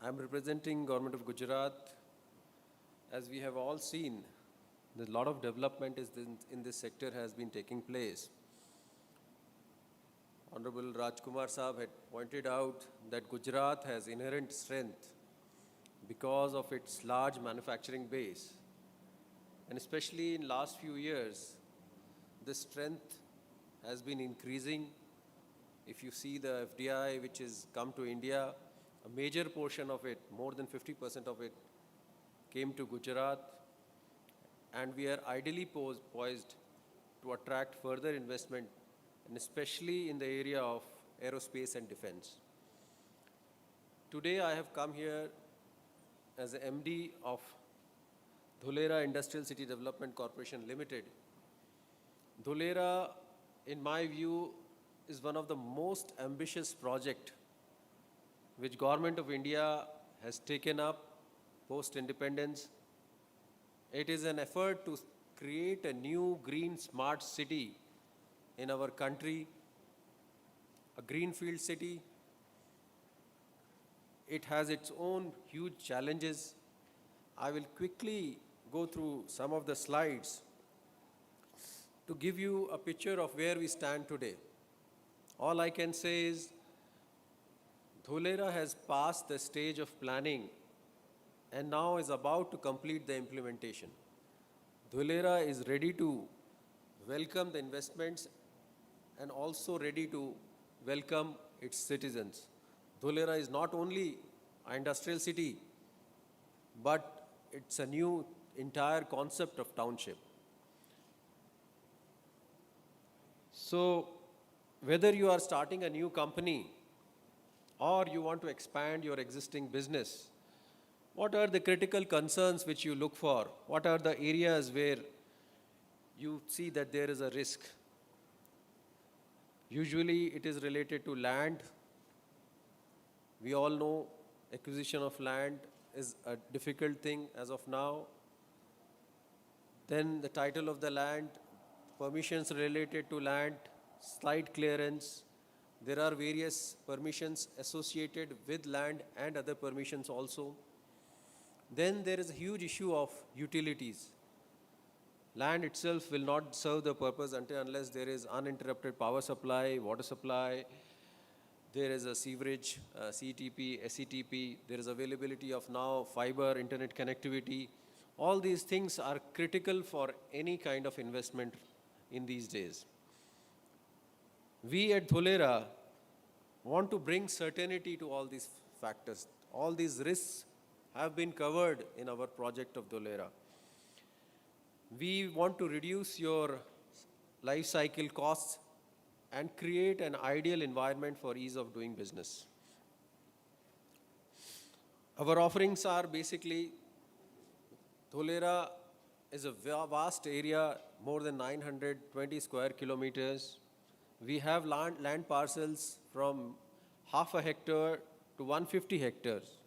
I'm representing Government of Gujarat. As we have all seen, a lot of development in this sector has been taking place. Honorable Rajkumar Saab had pointed out that Gujarat has inherent strength because of its large manufacturing base. And especially in last few years, this strength has been increasing. If you see the FDI which has come to India, a major portion of it, more than 50% of it, came to Gujarat, and we are ideally poised to attract further investment, and especially in the area of aerospace and defense. Today I have come here as the MD of Dholera Industrial City Development Corporation Limited. Dholera, in my view, is one of the most ambitious projects which Government of India has taken up post-independence. It is an effort to create a new green smart city in our country, a greenfield city. It has its own huge challenges. I will quickly go through some of the slides to give you a picture of where we stand today. All I can say is Dholera has passed the stage of planning and now is about to complete the implementation. Dholera is ready to welcome the investments and also ready to welcome its citizens. Dholera is not only an industrial city, but it's a new entire concept of township. So, whether you are starting a new company or you want to expand your existing business, what are the critical concerns which you look for? What are the areas where you see that there is a risk? Usually it is related to land. We all know acquisition of land is a difficult thing as of now. Then the title of the land, permissions related to land, site clearance. There are various permissions associated with land and other permissions also. Then there is a huge issue of utilities. Land itself will not serve the purpose until unless there is uninterrupted power supply, water supply, there is a sewerage, CTP, SCTP, there is availability of now fiber, internet connectivity. All these things are critical for any kind of investment in these days. We at Dholera want to bring certainty to all these factors. All these risks have been covered in our project of Dholera. We want to reduce your life cycle costs and create an ideal environment for ease of doing business. Our offerings are basically, Dholera is a vast area, more than 920 square kilometers. We have land parcels from half a hectare to 150 hectares.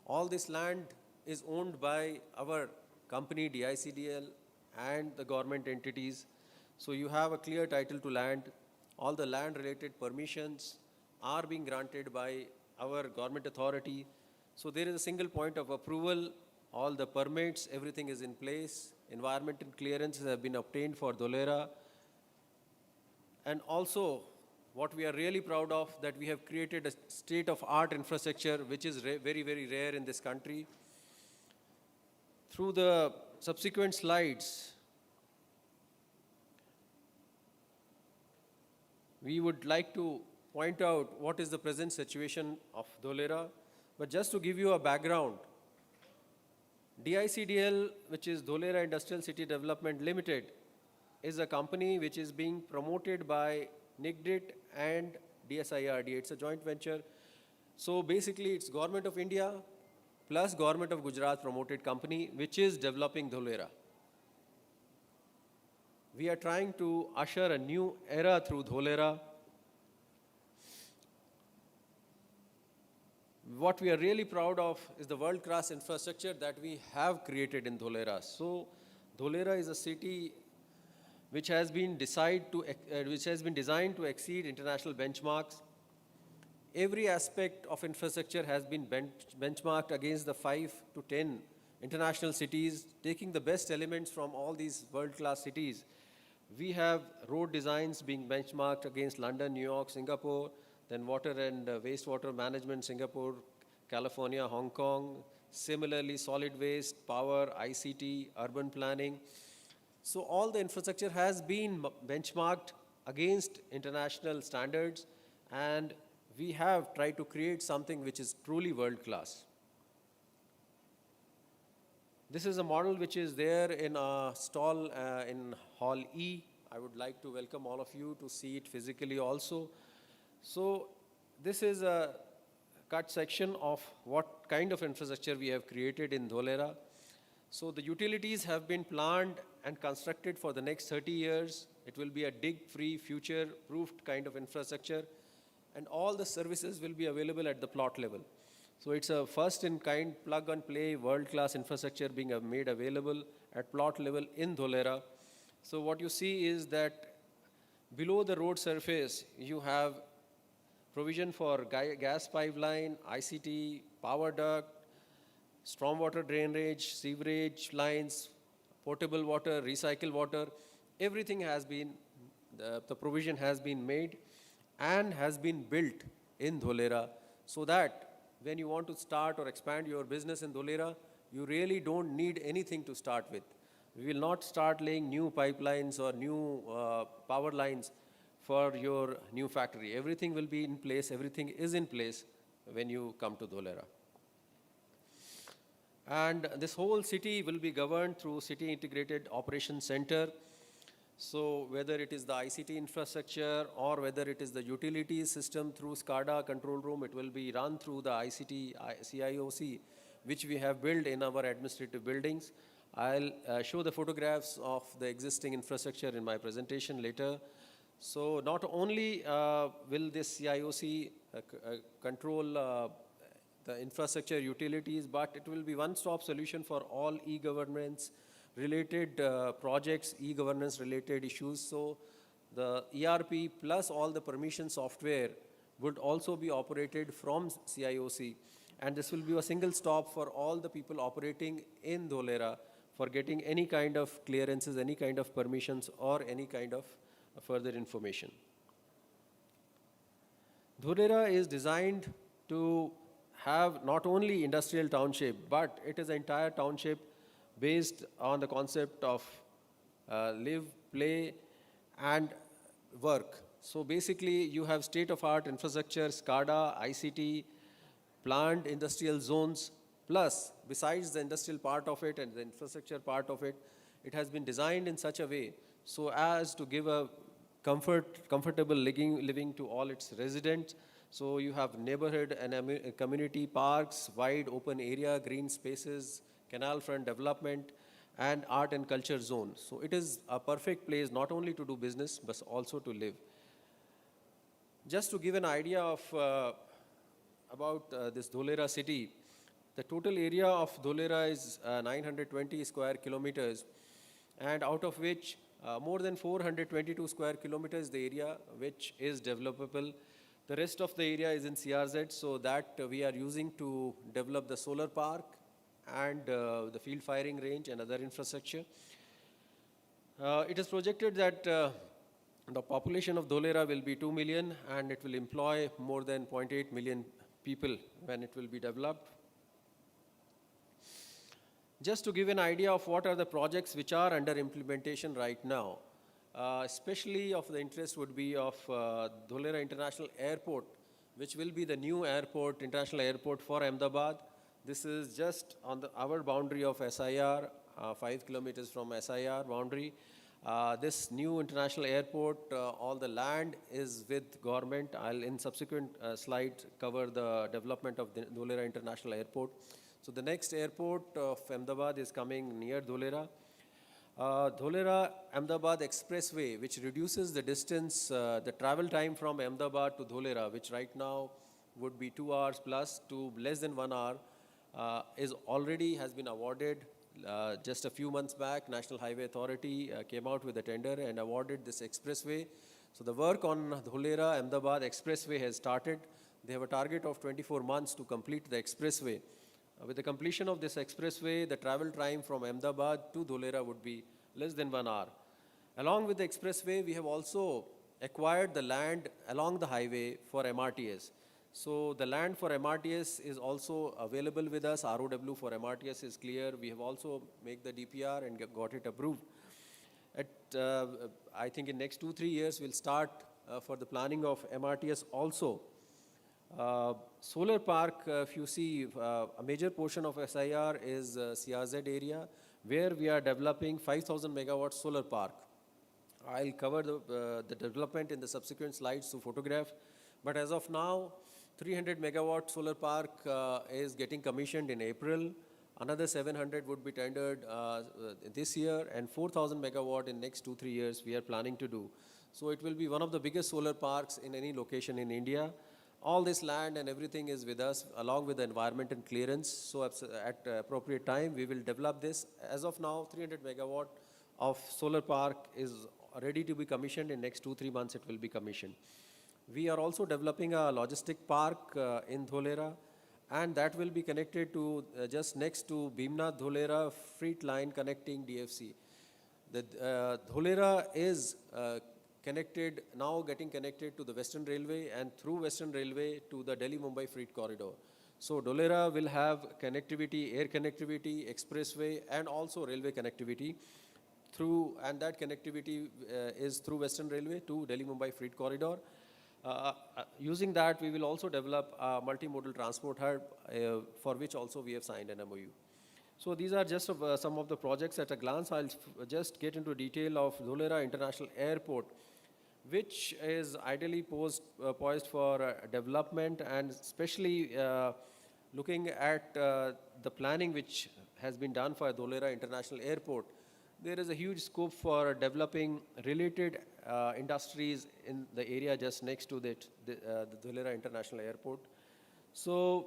All this land is owned by our company DICDL and the government entities. So you have a clear title to land. All the land related permissions are being granted by our government authority. So there is a single point of approval. All the permits, everything is in place. Environmental clearances have been obtained for Dholera. And also, what we are really proud of, that we have created a state-of-art infrastructure, which is very, very rare in this country. Through the subsequent slides, we would like to point out what is the present situation of Dholera. But just to give you a background, DICDL, which is Dholera Industrial City Development Limited, is a company which is being promoted by NIGDIT and DSIRD. It's a joint venture. So basically, it's Government of India plus Government of Gujarat promoted company, which is developing Dholera. We are trying to usher a new era through Dholera. What we are really proud of is the world-class infrastructure that we have created in Dholera. So Dholera is a city which has been designed to exceed international benchmarks. every aspect of infrastructure has been benchmarked against the 5 to 10 international cities, taking the best elements from all these world-class cities. We have road designs being benchmarked against London, New York, Singapore, then water and wastewater management, Singapore, California, Hong Kong. Similarly, solid waste, power, ICT, urban planning. So all the infrastructure has been benchmarked against international standards, and we have tried to create something which is truly world class. This is a model which is there in a stall in Hall E. I would like to welcome all of you to see it physically also. So this is a cut section of what kind of infrastructure we have created in Dholera. So the utilities have been planned and constructed for the next 30 years. It will be a dig-free, future-proofed kind of infrastructure, and all the services will be available at the plot level. So it's a first-in-kind, plug-and-play, world-class infrastructure being made available at plot level in Dholera. So what you see is that below the road surface, you have provision for gas pipeline, ICT, power duct, stormwater drainage, sewerage lines, potable water, recycled water. Everything has been, the provision has been made and has been built in Dholera, so that when you want to start or expand your business in Dholera, you really don't need anything to start with. We will not start laying new pipelines or new power lines for your new factory. Everything will be in place, everything is in place when you come to Dholera. And this whole city will be governed through City Integrated Operations Center. So whether it is the ICT infrastructure or whether it is the utilities system through SCADA control room, it will be run through the ICT CIOC, which we have built in our administrative buildings. I'll show the photographs of the existing infrastructure in my presentation later. So not only will this CIOC control the infrastructure utilities, but it will be one-stop solution for all e-governance related projects, e-governance related issues. So the ERP plus all the permission software would also be operated from CIOC. And this will be a single stop for all the people operating in Dholera for getting any kind of clearances, any kind of permissions, or any kind of further information. Dholera is designed to have not only industrial township, but it is an entire township based on the concept of live, play, and work. So basically, you have state-of-art infrastructure, SCADA, ICT, planned industrial zones, plus besides the industrial part of it and the infrastructure part of it, it has been designed in such a way so as to give a comfortable living to all its residents. So you have neighborhood and community parks, wide open area, green spaces, canal front development, and art and culture zone. So it is a perfect place not only to do business, but also to live. Just to give an idea of about this Dholera city, the total area of Dholera is 920 square kilometers, and out of which more than 422 square kilometers the area which is developable. The rest of the area is in CRZ, so that we are using to develop the solar park and the field firing range and other infrastructure. It is projected that the population of Dholera will be 2 million, and it will employ more than 0.8 million people when it will be developed. Just to give an idea of what are the projects which are under implementation right now, especially of the interest would be of Dholera International Airport, which will be the new airport, international airport for Ahmedabad. This is just on our boundary of SIR, 5 kilometers from SIR boundary. This new international airport, all the land is with government. I'll in subsequent slides cover the development of the Dholera International Airport. So the next airport of Ahmedabad is coming near Dholera. Dholera-Ahmedabad Expressway, which reduces the distance, the travel time from Ahmedabad to Dholera, which right now would be 2 hours plus to less than 1 hour, has been awarded just a few months back. National Highway Authority came out with a tender and awarded this expressway. So the work on Dholera-Ahmedabad Expressway has started. They have a target of 24 months to complete the expressway. With the completion of this expressway, the travel time from Ahmedabad to Dholera would be less than 1 hour. Along with the expressway, we have also acquired the land along the highway for MRTS. So the land for MRTS is also available with us. ROW for MRTS is clear. We have also made the DPR and got it approved. I think in next 2-3 years, we'll start for the planning of MRTS also. Solar park, if you see, a major portion of SIR is CRZ area, where we are developing 5,000 megawatt solar park. I'll cover the development in the subsequent slides to photograph. But as of now, 300 megawatt solar park is getting commissioned in April. Another 700 would be tendered this year, and 4,000 megawatt in next 2-3 years we are planning to do. So it will be one of the biggest solar parks in any location in India. All this land and everything is with us, along with the environment and clearance. So at appropriate time, we will develop this. As of now, 300 megawatt of solar park is ready to be commissioned. In next 2-3 months, it will be commissioned. We are also developing a logistic park in Dholera, and that will be connected to just next to Bhimnath Dholera freight line connecting DFC. The Dholera is connected, now getting connected to the Western Railway, and through Western Railway to the Delhi-Mumbai freight corridor. So Dholera will have connectivity, air connectivity, expressway, and also railway connectivity through, and that connectivity is through Western Railway to Delhi-Mumbai freight corridor. Using that, we will also develop a multimodal transport hub, for which also we have signed an MOU. So these are just some of the projects at a glance. I'll just get into detail of Dholera International Airport, which is ideally poised for development, and especially looking at the planning which has been done for Dholera International Airport. There is a huge scope for developing related industries in the area just next to the Dholera International Airport. So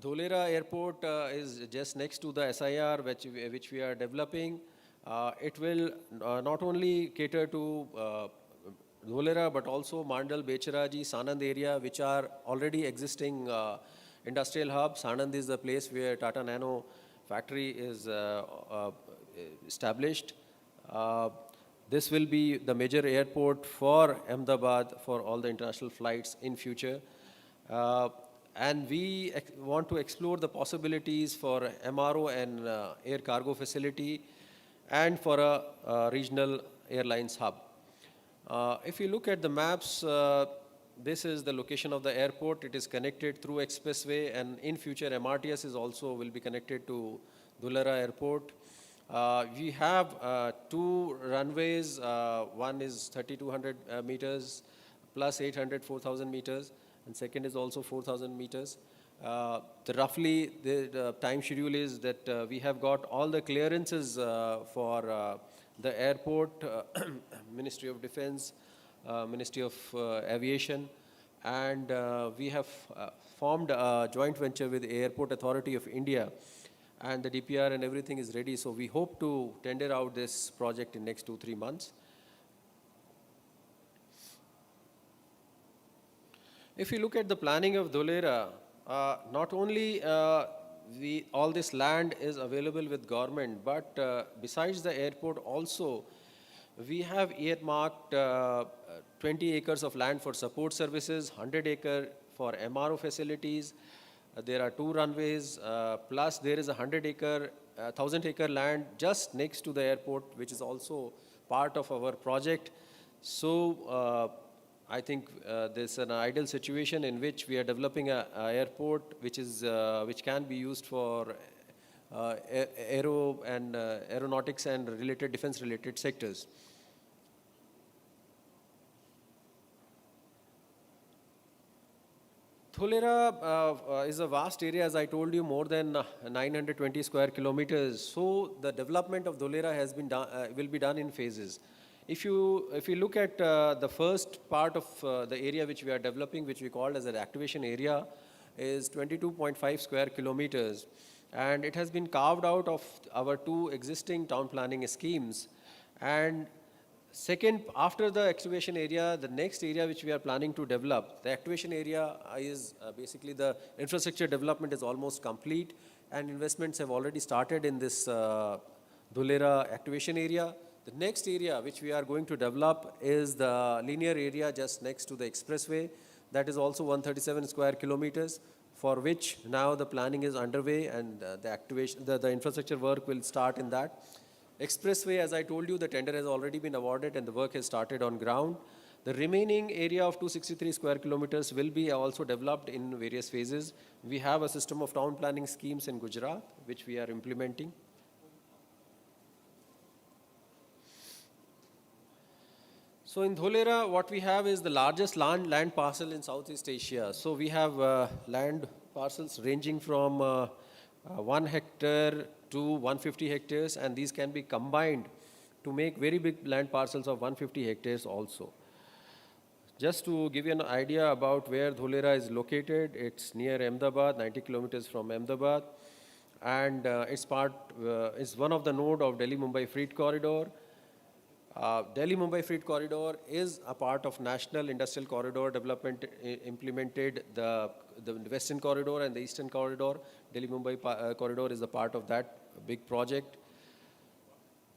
Dholera Airport is just next to the SIR which we are developing. It will not only cater to Dholera but also Mandal, Becharaji, Sanand area, which are already existing industrial hubs. Sanand is the place where Tata Nano factory is established. This will be the major airport for Ahmedabad for all the international flights in future. And we want to explore the possibilities for MRO and air cargo facility, and for a regional airlines hub. If you look at the maps, this is the location of the airport. It is connected through expressway, and in future MRTS is also will be connected to Dholera Airport. We have 2 runways. One is 3,200 meters plus 800, 4,000 meters, and second is also 4,000 meters. Roughly the time schedule is that we have got all the clearances for the airport, Ministry of Defense, Ministry of Aviation, and we have formed a joint venture with the Airport Authority of India, and the DPR and everything is ready. So we hope to tender out this project in next 2-3 months. If you look at the planning of Dholera, not only all this land is available with government, but besides the airport also, we have earmarked 20 acres of land for support services, 100 acre for MRO facilities. There are 2 runways, plus there is a 1,000 acre land just next to the airport, which is also part of our project. So I think there's an ideal situation in which we are developing an airport which can be used for aero and aeronautics and related defense related sectors. Dholera is a vast area, as I told you, more than 920 square kilometers. So the development of Dholera has been done, will be done in phases. If you look at the first part of the area which we are developing, which we call as an activation area, is 22.5 square kilometers, and it has been carved out of our 2 existing town planning schemes. And Second, after the excavation area, the next area which we are planning to develop, the activation area is basically the infrastructure development is almost complete and investments have already started in this Dholera activation area. The next area which we are going to develop is the linear area just next to the expressway. That is also 137 square kilometers, for which now the planning is underway and the infrastructure work will start in that. Expressway, as I told you, the tender has already been awarded and the work has started on ground. The remaining area of 263 square kilometers will be also developed in various phases. We have a system of town planning schemes in Gujarat, which we are implementing. So in Dholera, what we have is the largest land parcel in Southeast Asia. So we have land parcels ranging from 1 hectare to 150 hectares, and these can be combined to make very big land parcels of 150 hectares also. Just to give you an idea about where Dholera is located, it's near Ahmedabad, 90 kilometers from Ahmedabad, and it's one of the node of Delhi-Mumbai Freight Corridor. Delhi-Mumbai Freight Corridor is a part of National Industrial Corridor development implemented the Western Corridor and the Eastern Corridor. Delhi-Mumbai Corridor is a part of that big project.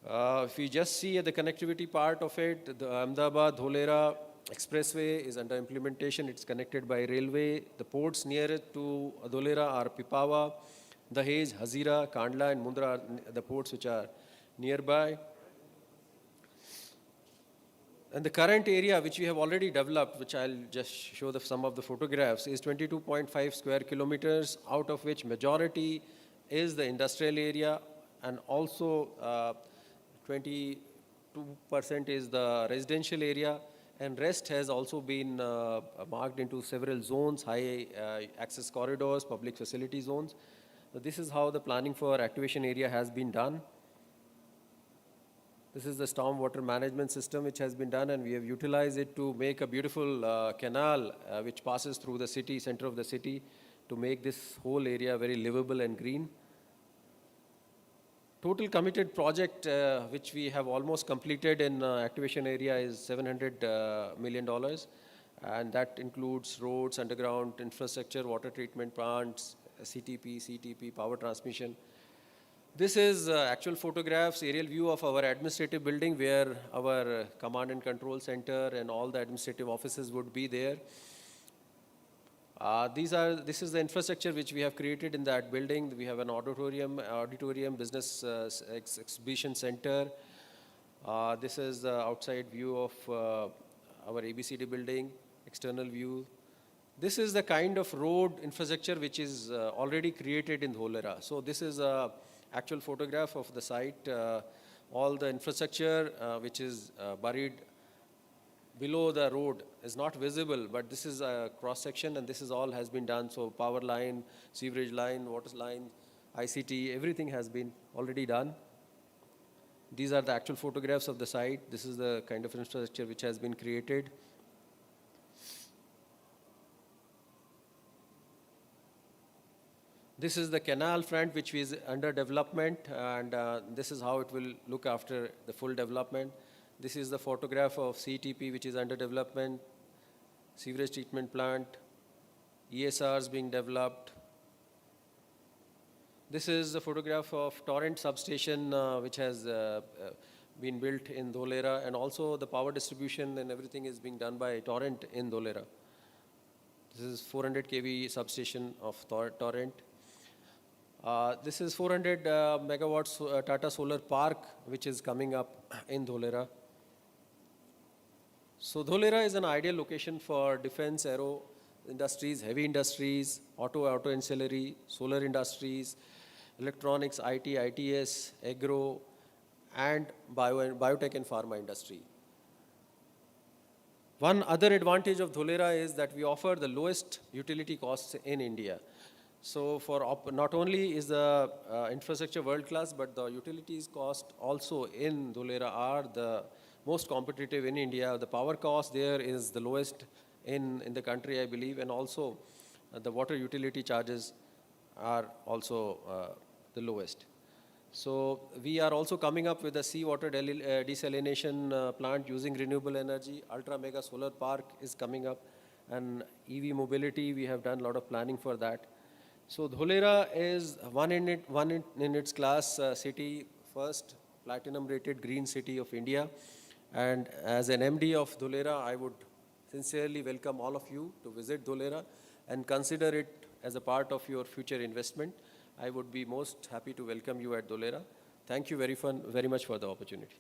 If you just see at the connectivity part of it, the Ahmedabad-Dholera Expressway is under implementation. It's connected by railway. The ports near it to Dholera are Pipavav, Dahej, Hazira, Kandla, and Mundra are the ports which are nearby. And the current area which we have already developed, which I'll just show some of the photographs, is 22.5 square kilometers, out of which majority is the industrial area, and also 22% is the residential area, and rest has also been marked into several zones, high access corridors, public facility zones. So this is how the planning for activation area has been done. This is the stormwater management system which has been done, and we have utilized it to make a beautiful canal which passes through the city, center of the city, to make this whole area very livable and green. Total committed project which we have almost completed in activation area is $700 million, and that includes roads, underground infrastructure, water treatment plants, CTP, power transmission. This is actual photographs, aerial view of our administrative building where our command and control center and all the administrative offices would be there. This is the infrastructure which we have created in that building. We have an auditorium, business exhibition center. This is the outside view of our ABCD building, external view. This is the kind of road infrastructure which is already created in Dholera. So this is a actual photograph of the site. All the infrastructure which is buried below the road is not visible, but this is a cross section, and this is all has been done. So power line, sewerage line, water line, ICT, everything has been already done. These are the actual photographs of the site. This is the kind of infrastructure which has been created. This is the canal front which is under development, and this is how it will look after the full development. This is the photograph of CTP which is under development, sewerage treatment plant, ESRs being developed. This is the photograph of Torrent substation which has been built in Dholera, and also the power distribution and everything is being done by Torrent in Dholera. This is 400 kV substation of Torrent. This is 400 megawatts Tata Solar Park which is coming up in Dholera. So Dholera is an ideal location for defense, aero industries, heavy industries, auto ancillary, solar industries, electronics, IT, ITS, agro, and biotech and pharma industry. One other advantage of Dholera is that we offer the lowest utility costs in India. So for not only is the infrastructure world class, but the utilities cost also in Dholera are the most competitive in India. The power cost there is the lowest in the country, I believe, and also the water utility charges are also the lowest. So we are also coming up with a seawater desalination plant using renewable energy. Ultra mega solar park is coming up, and EV mobility, we have done a lot of planning for that. So Dholera is one in its class city, first platinum rated green city of India. And as an MD of Dholera, I would sincerely welcome all of you to visit Dholera and consider it as a part of your future investment. I would be most happy to welcome you at Dholera. Thank you very much for the opportunity.